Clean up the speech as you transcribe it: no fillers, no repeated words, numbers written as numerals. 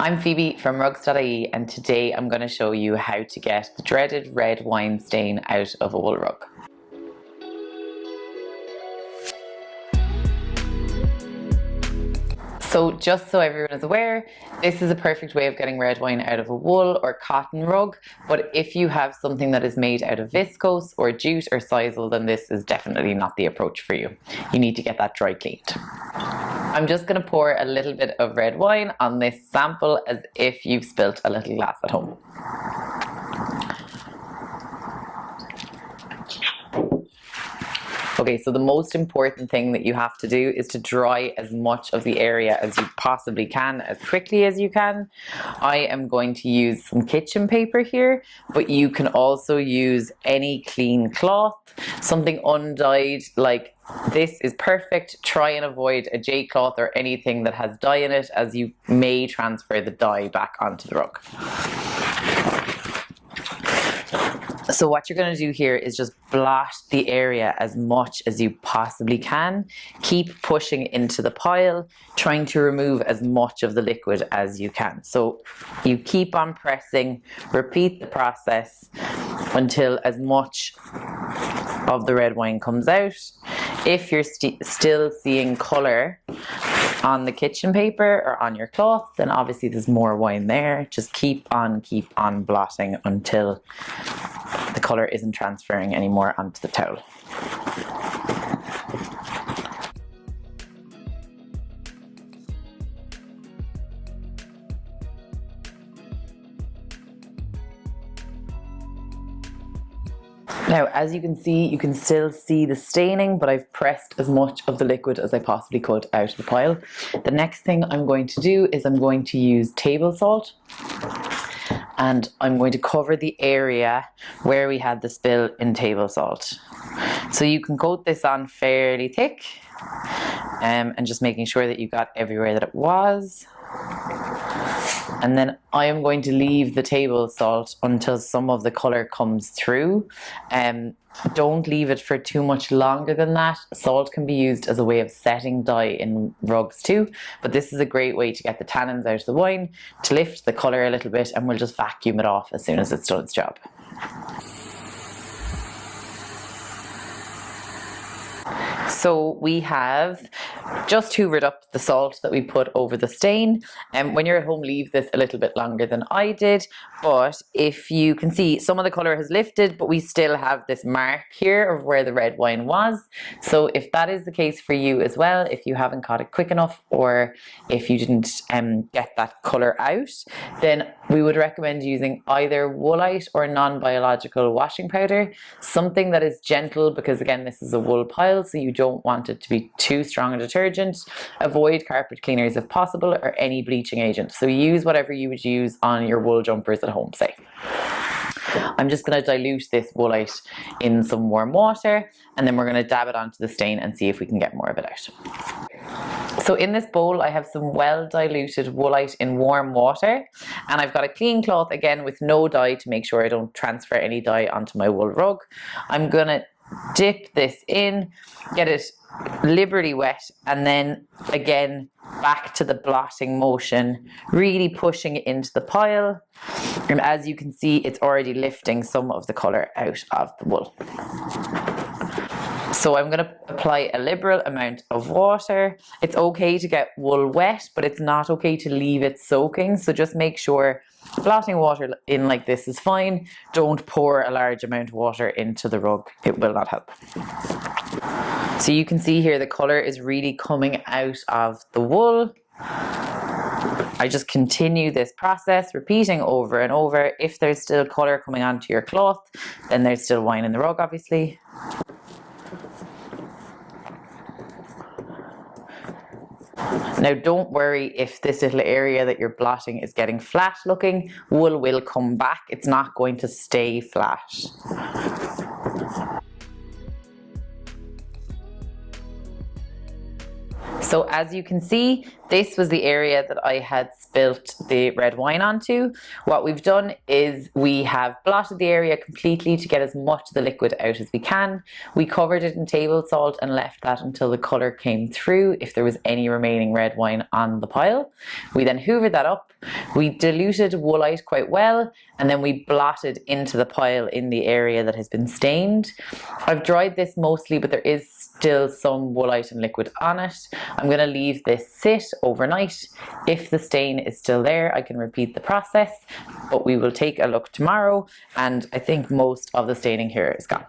I'm Phoebe from Rugs.ie, and today I'm going to show you how to get the dreaded red wine stain out of a wool rug. So just so everyone is aware, this is a perfect way of getting red wine out of a wool or cotton rug, but if you have something that is made out of viscose or jute or sisal, then this is definitely not the approach for you. You need to get that dry cleaned. I'm just going to pour a little bit of red wine on this sample as if you've spilt a little glass at home. Okay, so the most important thing that you have to do is to dry as much of the area as you possibly can, as quickly as you can. I am going to use some kitchen paper here, but you can also use any clean cloth, something undyed like this is perfect. Try and avoid a J cloth or anything that has dye in it, as you may transfer the dye back onto the rug. So what you're going to do here is just blot the area as much as you possibly can. Keep pushing into the pile, trying to remove as much of the liquid as you can. So you keep on pressing, repeat the process until as much of the red wine comes out. If you're still seeing colour on the kitchen paper or on your cloth, then obviously there's more wine there. Just keep on blotting until the colour isn't transferring anymore onto the towel. Now, as you can see, you can still see the staining, but I've pressed as much of the liquid as I possibly could out of the pile. The next thing I'm going to do is I'm going to use table salt, and I'm going to cover the area where we had the spill in table salt. So you can coat this on fairly thick, and just making sure that you got everywhere that it was. And then I am going to leave the table salt until some of the colour comes through. Don't leave it for too much longer than that. Salt can be used as a way of setting dye in rugs too, but this is a great way to get the tannins out of the wine, to lift the colour a little bit, and we'll just vacuum it off as soon as it's done its job. So we have just hoovered up the salt that we put over the stain, and when you're at home, leave this a little bit longer than I did. But if you can see, some of the colour has lifted, but we still have this mark here of where the red wine was. So if that is the case for you as well, if you haven't caught it quick enough, or if you didn't get that colour out, then we would recommend using either woolite or non-biological washing powder, something that is gentle, because again, this is a wool pile, so you don't want it to be too strong a detergent. Avoid carpet cleaners if possible, or any bleaching agent. So use whatever you would use on your wool jumpers at home, say. I'm just going to dilute this woolite in some warm water, and then we're going to dab it onto the stain and see if we can get more of it out. So in this bowl, I have some well diluted woolite in warm water, and I've got a clean cloth again with no dye to make sure I don't transfer any dye onto my wool rug. I'm going to dip this in, get it liberally wet, and then again back to the blotting motion, really pushing it into the pile. And as you can see, it's already lifting some of the colour out of the wool. So I'm going to apply a liberal amount of water. It's okay to get wool wet, but it's not okay to leave it soaking. So just make sure blotting water in like this is fine. Don't pour a large amount of water into the rug. It will not help. So you can see here the colour is really coming out of the wool. I just continue this process, repeating over and over. If there's still colour coming onto your cloth, then there's still wine in the rug, obviously. Now don't worry if this little area that you're blotting is getting flat looking. Wool will come back. It's not going to stay flat. So as you can see, this was the area that I had spilt the red wine onto. What we've done is we have blotted the area completely to get as much of the liquid out as we can. We covered it in table salt and left that until the colour came through if there was any remaining red wine on the pile. We then hoovered that up. We diluted woolite quite well, and then we blotted into the pile in the area that has been stained. I've dried this mostly, but there is still some woolite and liquid on it. I'm going to leave this sit overnight. If the stain is still there, I can repeat the process, but we will take a look tomorrow, and I think most of the staining here is gone.